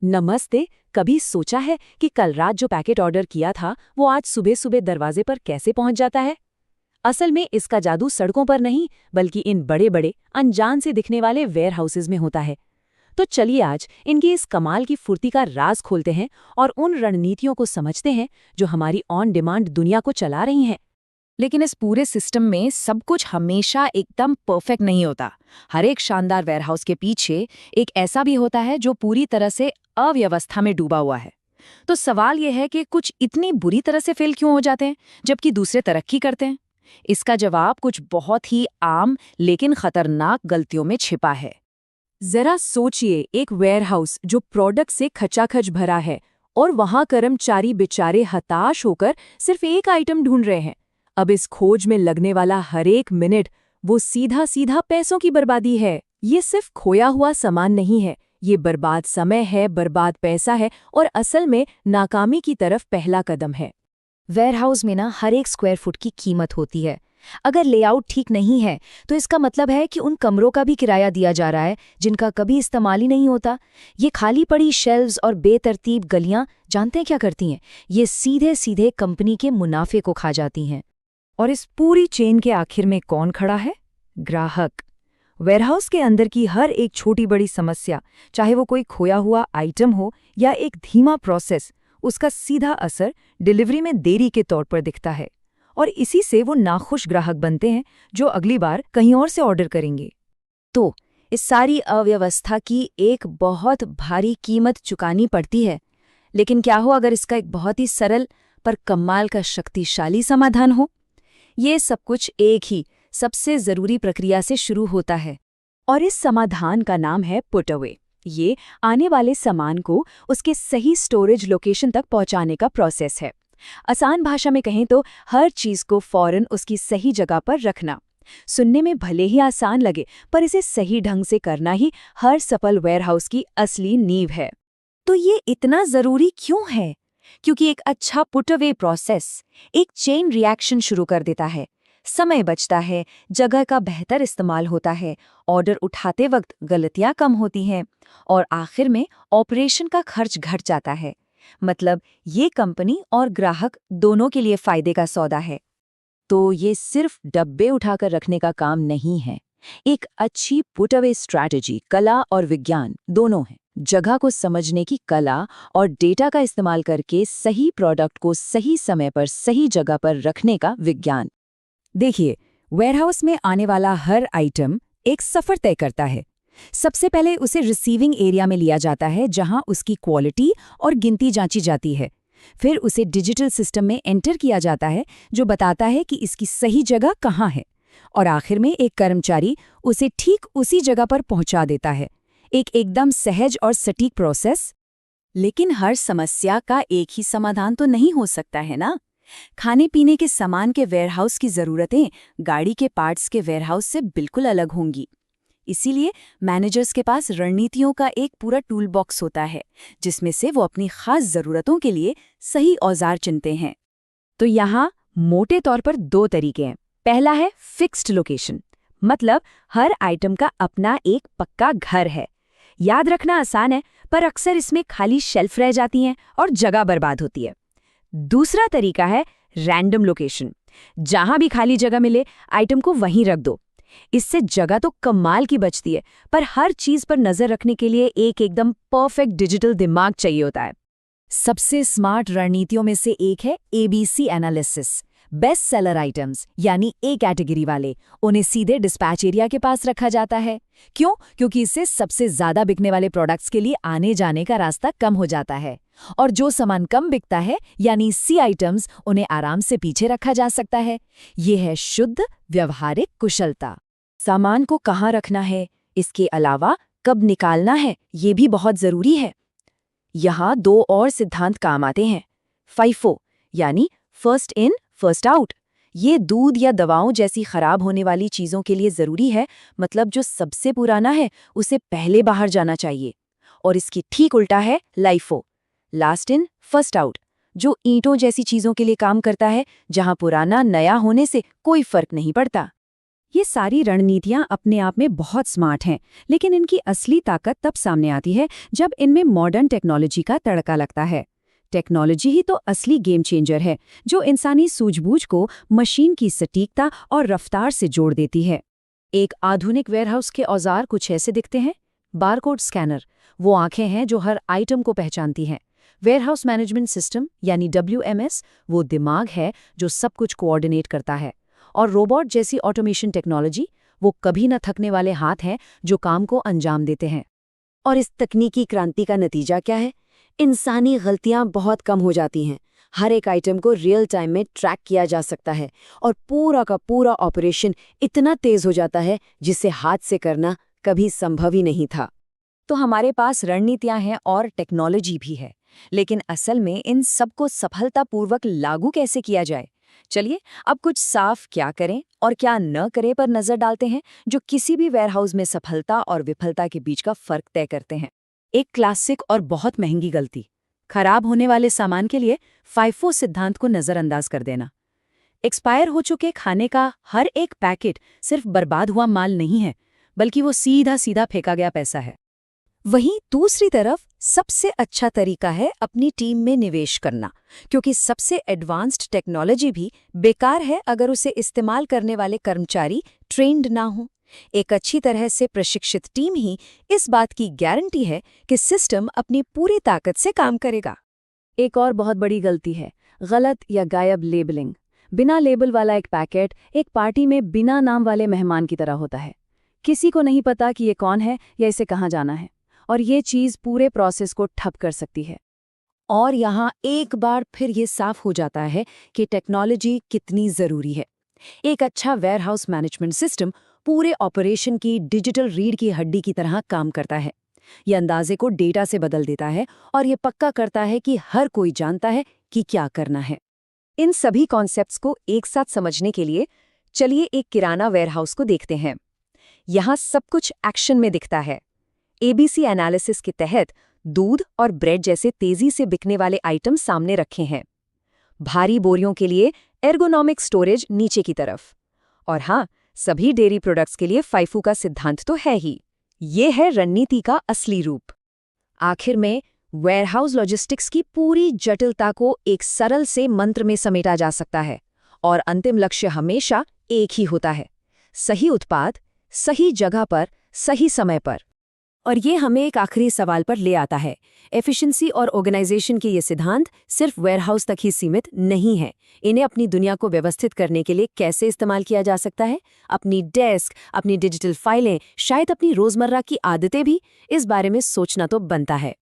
नमस्ते। कभी सोचा है कि कल रात जो पैकेट ऑर्डर किया था वो आज सुबह सुबह दरवाजे पर कैसे पहुंच जाता है? असल में इसका जादू सड़कों पर नहीं बल्कि इन बड़े बड़े अनजान से दिखने वाले वेयर हाउसेज में होता है। तो चलिए आज इनकी इस कमाल की फुर्ती का राज खोलते हैं और उन रणनीतियों को समझते हैं जो हमारी ऑन डिमांड दुनिया को चला रही हैं। लेकिन इस पूरे सिस्टम में सब कुछ हमेशा एकदम परफेक्ट नहीं होता। हर एक शानदार वेयरहाउस के पीछे एक ऐसा भी होता है जो पूरी तरह से अव्यवस्था में डूबा हुआ है। तो सवाल यह है कि कुछ इतनी बुरी तरह से फेल क्यों हो जाते हैं जबकि दूसरे तरक्की करते हैं। इसका जवाब कुछ बहुत ही आम लेकिन खतरनाक गलतियों में छिपा है। जरा सोचिए, एक वेयरहाउस जो प्रोडक्ट से खचाखच भरा है और वहां कर्मचारी बेचारे हताश होकर सिर्फ एक आइटम ढूंढ रहे हैं। अब इस खोज में लगने वाला हर एक मिनट वो सीधा सीधा पैसों की बर्बादी है। ये सिर्फ खोया हुआ सामान नहीं है, ये बर्बाद समय है, बर्बाद पैसा है और असल में नाकामी की तरफ पहला कदम है। वेयरहाउस में ना हर एक स्क्वायर फुट की कीमत होती है। अगर लेआउट ठीक नहीं है तो इसका मतलब है कि उन कमरों का भी किराया दिया जा रहा है जिनका कभी इस्तेमाल ही नहीं होता। ये खाली पड़ी शेल्व्स और बेतरतीब गलियां जानते हैं क्या करती हैं? ये सीधे सीधे कंपनी के मुनाफे को खा जाती हैं। और इस पूरी चेन के आखिर में कौन खड़ा है? ग्राहक। वेयरहाउस के अंदर की हर एक छोटी बड़ी समस्या, चाहे वो कोई खोया हुआ आइटम हो या एक धीमा प्रोसेस, उसका सीधा असर डिलीवरी में देरी के तौर पर दिखता है। और इसी से वो नाखुश ग्राहक बनते हैं जो अगली बार कहीं और से ऑर्डर करेंगे। तो इस सारी अव्यवस्था की एक बहुत भारी कीमत चुकानी पड़ती है। लेकिन क्या हो अगर इसका एक बहुत ही सरल पर कमाल का शक्तिशाली समाधान हो? ये सब कुछ एक ही सबसे जरूरी प्रक्रिया से शुरू होता है और इस समाधान का नाम है पुट अवे। ये आने वाले सामान को उसके सही स्टोरेज लोकेशन तक पहुंचाने का प्रोसेस है। आसान भाषा में कहें तो हर चीज को फौरन उसकी सही जगह पर रखना। सुनने में भले ही आसान लगे, पर इसे सही ढंग से करना ही हर सफल वेयरहाउस की असली नींव है। तो ये इतना जरूरी क्यों है? क्योंकि एक अच्छा पुट अवे प्रोसेस एक चेन रिएक्शन शुरू कर देता है। समय बचता है, जगह का बेहतर इस्तेमाल होता है, ऑर्डर उठाते वक्त गलतियां कम होती हैं और आखिर में ऑपरेशन का खर्च घट जाता है। मतलब ये कंपनी और ग्राहक दोनों के लिए फायदे का सौदा है। तो ये सिर्फ डब्बे उठाकर रखने का काम नहीं है। एक अच्छी पुट अवे स्ट्रैटेजी कला और विज्ञान दोनों है। जगह को समझने की कला और डेटा का इस्तेमाल करके सही प्रोडक्ट को सही समय पर सही जगह पर रखने का विज्ञान। देखिए, वेयरहाउस में आने वाला हर आइटम एक सफ़र तय करता है। सबसे पहले उसे रिसीविंग एरिया में लिया जाता है जहां उसकी क्वालिटी और गिनती जांची जाती है। फिर उसे डिजिटल सिस्टम में एंटर किया जाता है जो बताता है कि इसकी सही जगह कहाँ है। और आखिर में एक कर्मचारी उसे ठीक उसी जगह पर पहुंचा देता है। एक एकदम सहज और सटीक प्रोसेस। लेकिन हर समस्या का एक ही समाधान तो नहीं हो सकता है ना। खाने पीने के सामान के वेयरहाउस की ज़रूरतें गाड़ी के पार्ट्स के वेयरहाउस से बिल्कुल अलग होंगी। इसीलिए मैनेजर्स के पास रणनीतियों का एक पूरा टूल बॉक्स होता है जिसमें से वो अपनी खास ज़रूरतों के लिए सही औजार चुनते हैं। तो यहाँ मोटे तौर पर दो तरीके हैं। पहला है फिक्स्ड लोकेशन, मतलब हर आइटम का अपना एक पक्का घर है। याद रखना आसान है, पर अक्सर इसमें खाली शेल्फ रह जाती हैं और जगह बर्बाद होती है। दूसरा तरीका है रैंडम लोकेशन, जहां भी खाली जगह मिले आइटम को वहीं रख दो। इससे जगह तो कमाल की बचती है, पर हर चीज पर नजर रखने के लिए एक एकदम परफेक्ट डिजिटल दिमाग चाहिए होता है। सबसे स्मार्ट रणनीतियों में से एक है ABC analysis. Best seller items यानी ए कैटेगरी वाले, उन्हें सीधे डिस्पैच एरिया के पास रखा जाता है। क्यों? क्योंकि इससे सबसे ज्यादा बिकने वाले प्रोडक्ट्स के लिए आने जाने का रास्ता कम हो जाता है। और जो सामान कम बिकता है यानी C आइटम्स, उन्हें आराम से पीछे रखा जा सकता है। ये है शुद्ध व्यवहारिक कुशलता। सामान को कहाँ रखना है, इसके अलावा कब निकालना है, ये भी बहुत ज़रूरी है। यहाँ दो और सिद्धांत काम आते हैं। FIFO यानी फर्स्ट इन फर्स्ट आउट। ये दूध या दवाओं जैसी खराब होने वाली चीज़ों के लिए ज़रूरी है। मतलब जो सबसे पुराना है उसे पहले बाहर जाना चाहिए। और इसकी ठीक उल्टा है LIFO, last in first out, जो ईंटों जैसी चीज़ों के लिए काम करता है, जहाँ पुराना नया होने से कोई फर्क नहीं पड़ता। ये सारी रणनीतियां अपने आप में बहुत स्मार्ट हैं, लेकिन इनकी असली ताकत तब सामने आती है जब इनमें मॉडर्न टेक्नोलॉजी का तड़का लगता है। टेक्नोलॉजी ही तो असली गेम चेंजर है, जो इंसानी सूझबूझ को मशीन की सटीकता और रफ्तार से जोड़ देती है। एक आधुनिक वेयरहाउस के औजार कुछ ऐसे दिखते हैं। बारकोड स्कैनर वो आंखें हैं जो हर आइटम को पहचानती हैं। वेयरहाउस मैनेजमेंट सिस्टम यानी WMS वो दिमाग है जो सब कुछ कोऑर्डिनेट करता है। और रोबोट जैसी ऑटोमेशन टेक्नोलॉजी वो कभी न थकने वाले हाथ हैं जो काम को अंजाम देते हैं। और इस तकनीकी क्रांति का नतीजा क्या है? इंसानी गलतियां बहुत कम हो जाती हैं। हर एक आइटम को रियल टाइम में ट्रैक किया जा सकता है और पूरा का पूरा ऑपरेशन इतना तेज हो जाता है जिसे हाथ से करना कभी संभव ही नहीं था। तो हमारे पास रणनीतियां हैं और टेक्नोलॉजी भी है, लेकिन असल में इन सबको सफलतापूर्वक लागू कैसे किया जाए? चलिए अब कुछ साफ क्या करें और क्या न करें पर नजर डालते हैं, जो किसी भी वेयरहाउस में सफलता और विफलता के बीच का फर्क तय करते हैं। एक क्लासिक और बहुत महंगी गलती, खराब होने वाले सामान के लिए FIFO सिद्धांत को नजरअंदाज कर देना। एक्सपायर हो चुके खाने का हर एक पैकेट सिर्फ बर्बाद हुआ माल नहीं है, बल्कि वो सीधा सीधा फेंका गया पैसा है। वहीं दूसरी तरफ सबसे अच्छा तरीका है अपनी टीम में निवेश करना, क्योंकि सबसे एडवांस्ड टेक्नोलॉजी भी बेकार है अगर उसे इस्तेमाल करने वाले कर्मचारी ट्रेंड ना हो। एक अच्छी तरह से प्रशिक्षित टीम ही इस बात की गारंटी है कि सिस्टम अपनी पूरी ताकत से काम करेगा। एक और बहुत बड़ी गलती है गलत या गायब लेबलिंग। बिना लेबल वाला एक पैकेट एक पार्टी में बिना नाम वाले मेहमान की तरह होता है। किसी को नहीं पता कि ये कौन है या इसे कहाँ जाना है, और ये चीज़ पूरे प्रोसेस को ठप कर सकती है। और यहाँ एक बार फिर ये साफ हो जाता है कि टेक्नोलॉजी कितनी ज़रूरी है। एक अच्छा वेयरहाउस मैनेजमेंट सिस्टम पूरे ऑपरेशन की डिजिटल रीढ़ की हड्डी की तरह काम करता है। ये अंदाजे को डेटा से बदल देता है और ये पक्का करता है कि हर कोई जानता है कि क्या करना है। इन सभी कॉन्सेप्ट्स को एक साथ समझने के लिए चलिए एक किराना वेयरहाउस को देखते हैं। यहाँ सब कुछ एक्शन में दिखता है। ABC एनालिसिस के तहत दूध और ब्रेड जैसे तेजी से बिकने वाले आइटम सामने रखे हैं। भारी बोरियों के लिए एर्गोनॉमिक स्टोरेज नीचे की तरफ। और हाँ, सभी डेयरी प्रोडक्ट्स के लिए FIFO का सिद्धांत तो है ही। ये है रणनीति का असली रूप। आखिर में वेयरहाउस लॉजिस्टिक्स की पूरी जटिलता को एक सरल से मंत्र में समेटा जा सकता है, और अंतिम लक्ष्य हमेशा एक ही होता है: सही उत्पाद, सही जगह पर, सही समय पर। और ये हमें एक आखिरी सवाल पर ले आता है। एफिशिएंसी और ऑर्गेनाइजेशन के ये सिद्धांत सिर्फ वेयरहाउस तक ही सीमित नहीं है। इन्हें अपनी दुनिया को व्यवस्थित करने के लिए कैसे इस्तेमाल किया जा सकता है? अपनी डेस्क, अपनी डिजिटल फाइलें, शायद अपनी रोजमर्रा की आदतें भी, इस बारे में सोचना तो बनता है।